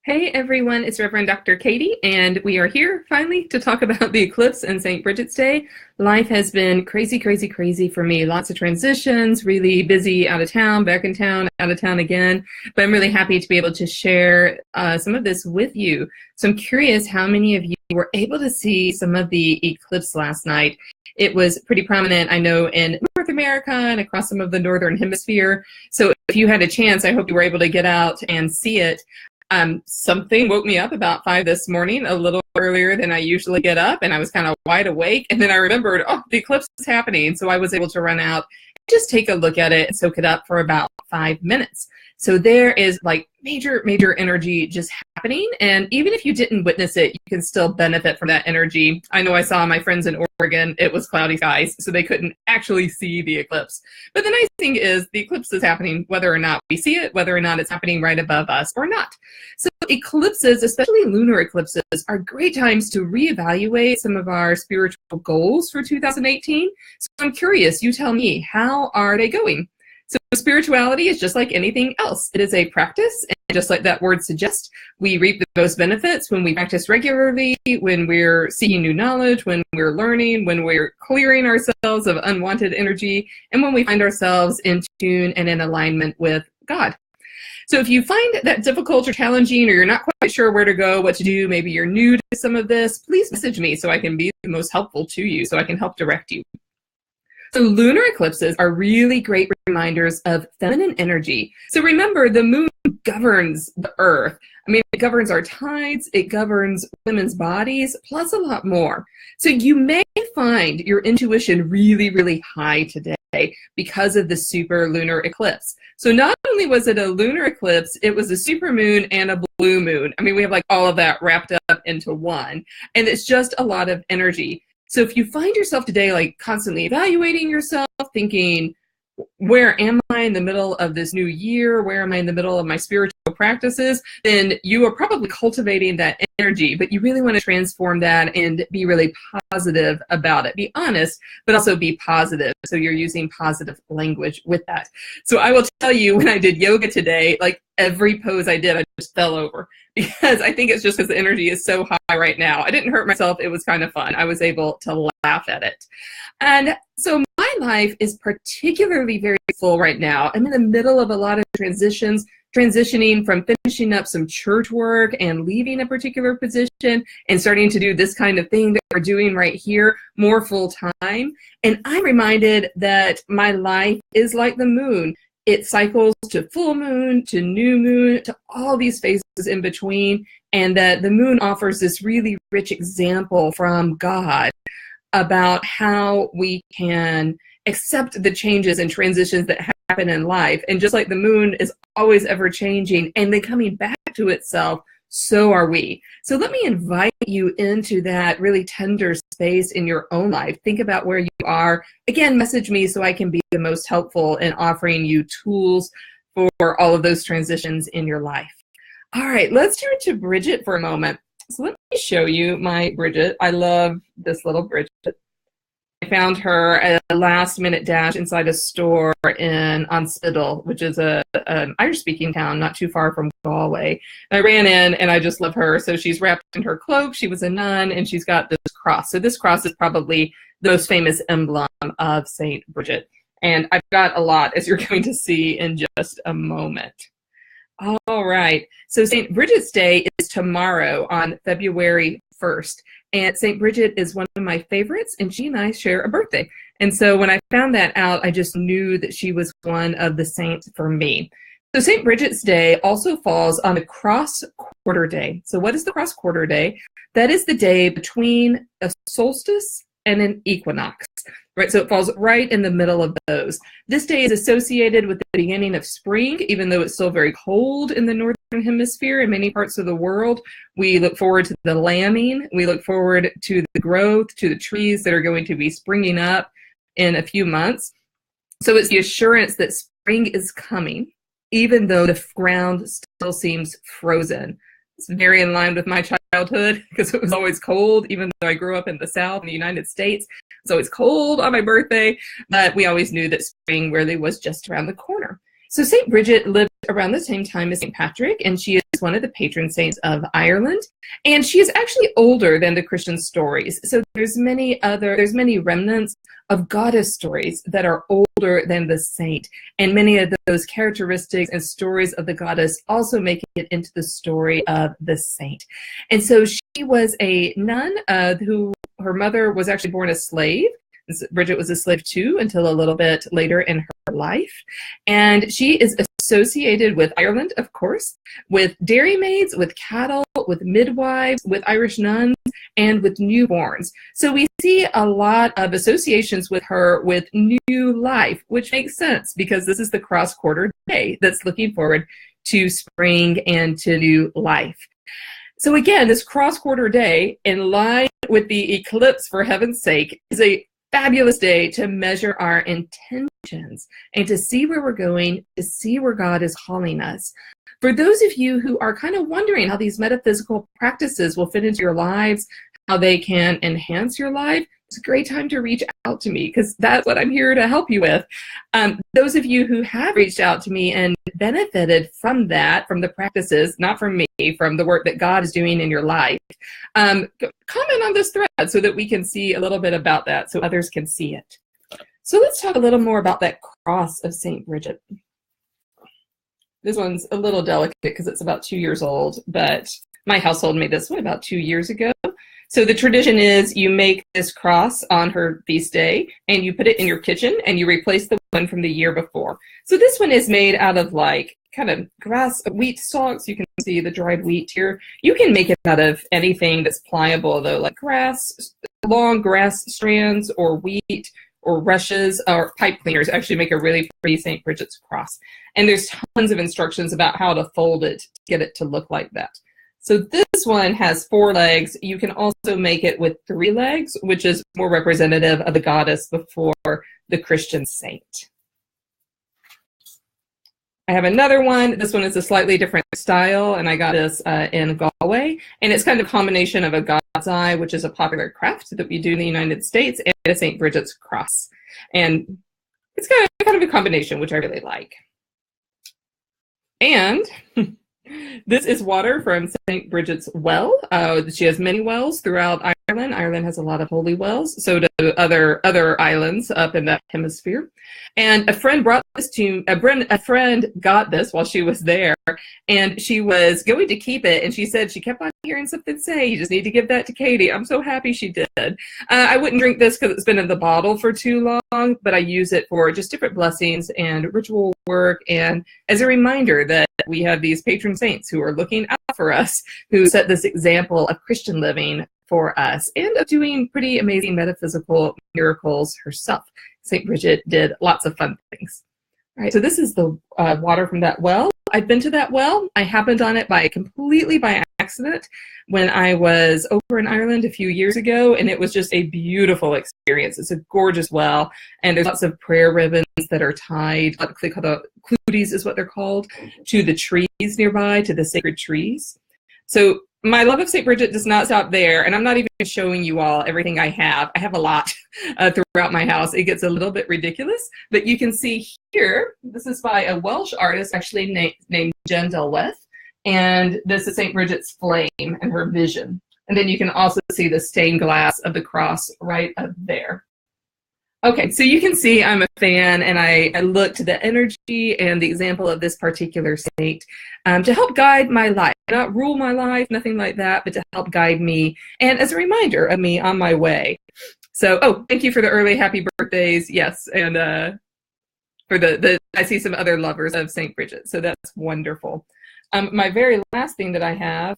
Hey everyone, it's Reverend Dr. Katie, and we are here finally to talk about the eclipse and St. Brigid's Day. Life has been crazy, crazy, crazy for me. Lots of transitions, really busy out of town, back in town, out of town again. But I'm really happy to be able to share some of this with you. So I'm curious how many of you were able to see some of the eclipse last night. It was pretty prominent, I know, in North America and across some of the Northern Hemisphere. So if you had a chance, I hope you were able to get out and see it. Something woke me up about 5 this morning, a little earlier than I usually get up, and I was kind of wide awake. And then I remembered, oh, the eclipse is happening. So I was able to run out and just take a look at it and soak it up for about 5 minutes. So there is like major, major energy just happening. And even if you didn't witness it, you can still benefit from that energy. I know I saw my friends in Oregon, it was cloudy skies, so they couldn't actually see the eclipse. But the nice thing is the eclipse is happening whether or not we see it, whether or not it's happening right above us or not. So eclipses, especially lunar eclipses, are great times to reevaluate some of our spiritual goals for 2018. So I'm curious, you tell me, how are they going? So spirituality is just like anything else. It is a practice, and just like that word suggests, we reap the most benefits when we practice regularly, when we're seeking new knowledge, when we're learning, when we're clearing ourselves of unwanted energy, and when we find ourselves in tune and in alignment with God. So if you find that difficult or challenging, or you're not quite sure where to go, what to do, maybe you're new to some of this, please message me so I can be the most helpful to you, so I can help direct you. So lunar eclipses are really great reminders of feminine energy. So remember, the moon governs the earth. I mean, it governs our tides, it governs women's bodies, plus a lot more. So you may find your intuition really, really high today because of the super lunar eclipse. So not only was it a lunar eclipse, it was a supermoon and a blue moon. I mean, we have like all of that wrapped up into one, and it's just a lot of energy. So if you find yourself today like constantly evaluating yourself, thinking, where am I in the middle of this new year? Where am I in the middle of my spiritual practices? Then you are probably cultivating that energy, but you really want to transform that and be really positive about it. Be honest, but also be positive. So you're using positive language with that. So I will tell you, when I did yoga today, like every pose I did, I just fell over, because I think it's just because the energy is so high right now. I didn't hurt myself. It was kind of fun. I was able to laugh at it. And so my life is particularly very full right now. I'm in the middle of a lot of transitions, transitioning from finishing up some church work and leaving a particular position and starting to do this kind of thing that we're doing right here more full time. And I'm reminded that my life is like the moon. It cycles to full moon, to new moon, to all these phases in between, and that the moon offers this really rich example from God about how we can accept the changes and transitions that happen in life. And just like the moon is always ever changing and then coming back to itself, so are we. So let me invite you into that really tender space in your own life. Think about where you are. Again, message me so I can be the most helpful in offering you tools for all of those transitions in your life. All right, let's turn to Brigid for a moment. So let me show you my Brigid. I love this little Brigid. I found her at a last-minute dash inside a store on Spittle, which is an Irish-speaking town not too far from Galway. And I ran in, and I just love her. So she's wrapped in her cloak. She was a nun, and she's got this cross. So this cross is probably the most famous emblem of St. Brigid. And I've got a lot, as you're going to see in just a moment. All right. So St. Brigid's Day is tomorrow on February 1st. And St. Brigid is one of my favorites, and she and I share a birthday. And so when I found that out, I just knew that she was one of the saints for me. So St. Brigid's Day also falls on a cross quarter day. So what is the cross quarter day? That is the day between a solstice and an equinox, right? So it falls right in the middle of those. This day is associated with the beginning of spring, even though it's still very cold in the Northern Hemisphere in many parts of the world. We look forward to the lambing. We look forward to the growth, to the trees that are going to be springing up in a few months. So it's the assurance that spring is coming, even though the ground still seems frozen. It's very in line with my childhood, because it was always cold, even though I grew up in the South in the United States. It's always cold on my birthday, but we always knew that spring really was just around the corner. So St. Brigid lived around the same time as St. Patrick, and she is one of the patron saints of Ireland, and she is actually older than the Christian stories. So there's many remnants of goddess stories that are older than the saint, and many of those characteristics and stories of the goddess also make it into the story of the saint. And so she was a nun who her mother was actually born a slave. Brigid was a slave too until a little bit later in her life. And she is associated with Ireland, of course, with dairymaids, with cattle, with midwives, with Irish nuns, and with newborns. So we see a lot of associations with her with new life, which makes sense because this is the cross-quarter day that's looking forward to spring and to new life. So again, this cross-quarter day, in line with the eclipse, for heaven's sake, is a fabulous day to measure our intentions and to see where we're going, to see where God is calling us. For those of you who are kind of wondering how those metaphysical practices will fit into your lives, how they can enhance your life, it's a great time to reach out to me because that's what I'm here to help you with. Those of you who have reached out to me and benefited from that, from the practices, not from me, from the work that God is doing in your life, comment on this thread so that we can see a little bit about that so others can see it. So let's talk a little more about that cross of St. Brigid. This one's a little delicate because it's about 2 years old, but my household made this one about 2 years ago. So the tradition is you make this cross on her feast day and you put it in your kitchen and you replace the one from the year before. So this one is made out of like kind of grass, wheat stalks. You can see the dried wheat here. You can make it out of anything that's pliable though, like grass, long grass strands or wheat or rushes or pipe cleaners actually make a really pretty St. Brigid's cross. And there's tons of instructions about how to fold it to get it to look like that. So this one has 4 legs. You can also make it with 3 legs, which is more representative of the goddess before the Christian saint. I have another one. This one is a slightly different style, and I got this in Galway. And it's kind of a combination of a God's eye, which is a popular craft that we do in the United States, and a St. Brigid's cross. And it's kind of a combination, which I really like. And this is water from St. Brigid's well. She has many wells throughout Ireland. Ireland has a lot of holy wells, so do other islands up in that hemisphere. And a friend brought this to a friend got this while she was there, and she was going to keep it, and she said she kept on hearing something say, "You just need to give that to Katie." I'm so happy she did. I wouldn't drink this because it's been in the bottle for too long, but I use it for just different blessings and ritual work, and as a reminder that we have these patron saints who are looking out for us, who set this example of Christian living for us and of doing pretty amazing metaphysical miracles herself. St. Brigid did lots of fun things. All right, so this is the water from that well. I've been to that well. I happened on it completely by accident when I was over in Ireland a few years ago, and it was just a beautiful experience. It's a gorgeous well, and there's lots of prayer ribbons that are tied, they call the cluties is what they're called, to the trees nearby, to the sacred trees. So my love of St. Brigid does not stop there, and I'm not even showing you all everything I have. I have a lot throughout my house. It gets a little bit ridiculous, but you can see here, this is by a Welsh artist actually named Jen Delweth, and this is St. Brigid's Flame and her vision. And then you can also see the stained glass of the cross right up there. Okay, so you can see I'm a fan, and I look to the energy and the example of this particular saint to help guide my life. Not rule my life, nothing like that, but to help guide me and as a reminder of me on my way. So, thank you for the early happy birthdays. Yes, and for I see some other lovers of St. Brigid, so that's wonderful. My very last thing that I have,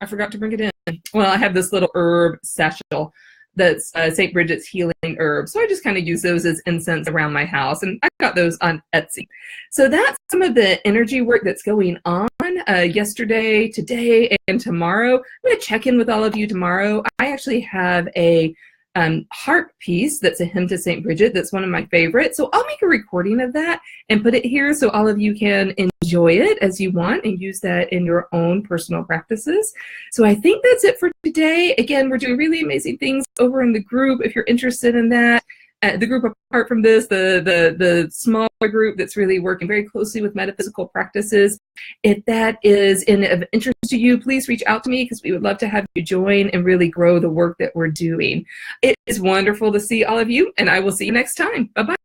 I forgot to bring it in. Well, I have this little herb satchel that's St. Brigid's healing herb. So I just kind of use those as incense around my house, and I got those on Etsy. So that's some of the energy work that's going on yesterday, today, and tomorrow. I'm going to check in with all of you tomorrow. I actually have a heart piece that's a hymn to St. Brigid that's one of my favorites. So I'll make a recording of that and put it here so all of you can enjoy it as you want and use that in your own personal practices. So I think that's it for today. Again, we're doing really amazing things over in the group. If you're interested in that, the group apart from this, the smaller group that's really working very closely with metaphysical practices. If that is of interest to you, please reach out to me because we would love to have you join and really grow the work that we're doing. It is wonderful to see all of you, and I will see you next time. Bye-bye.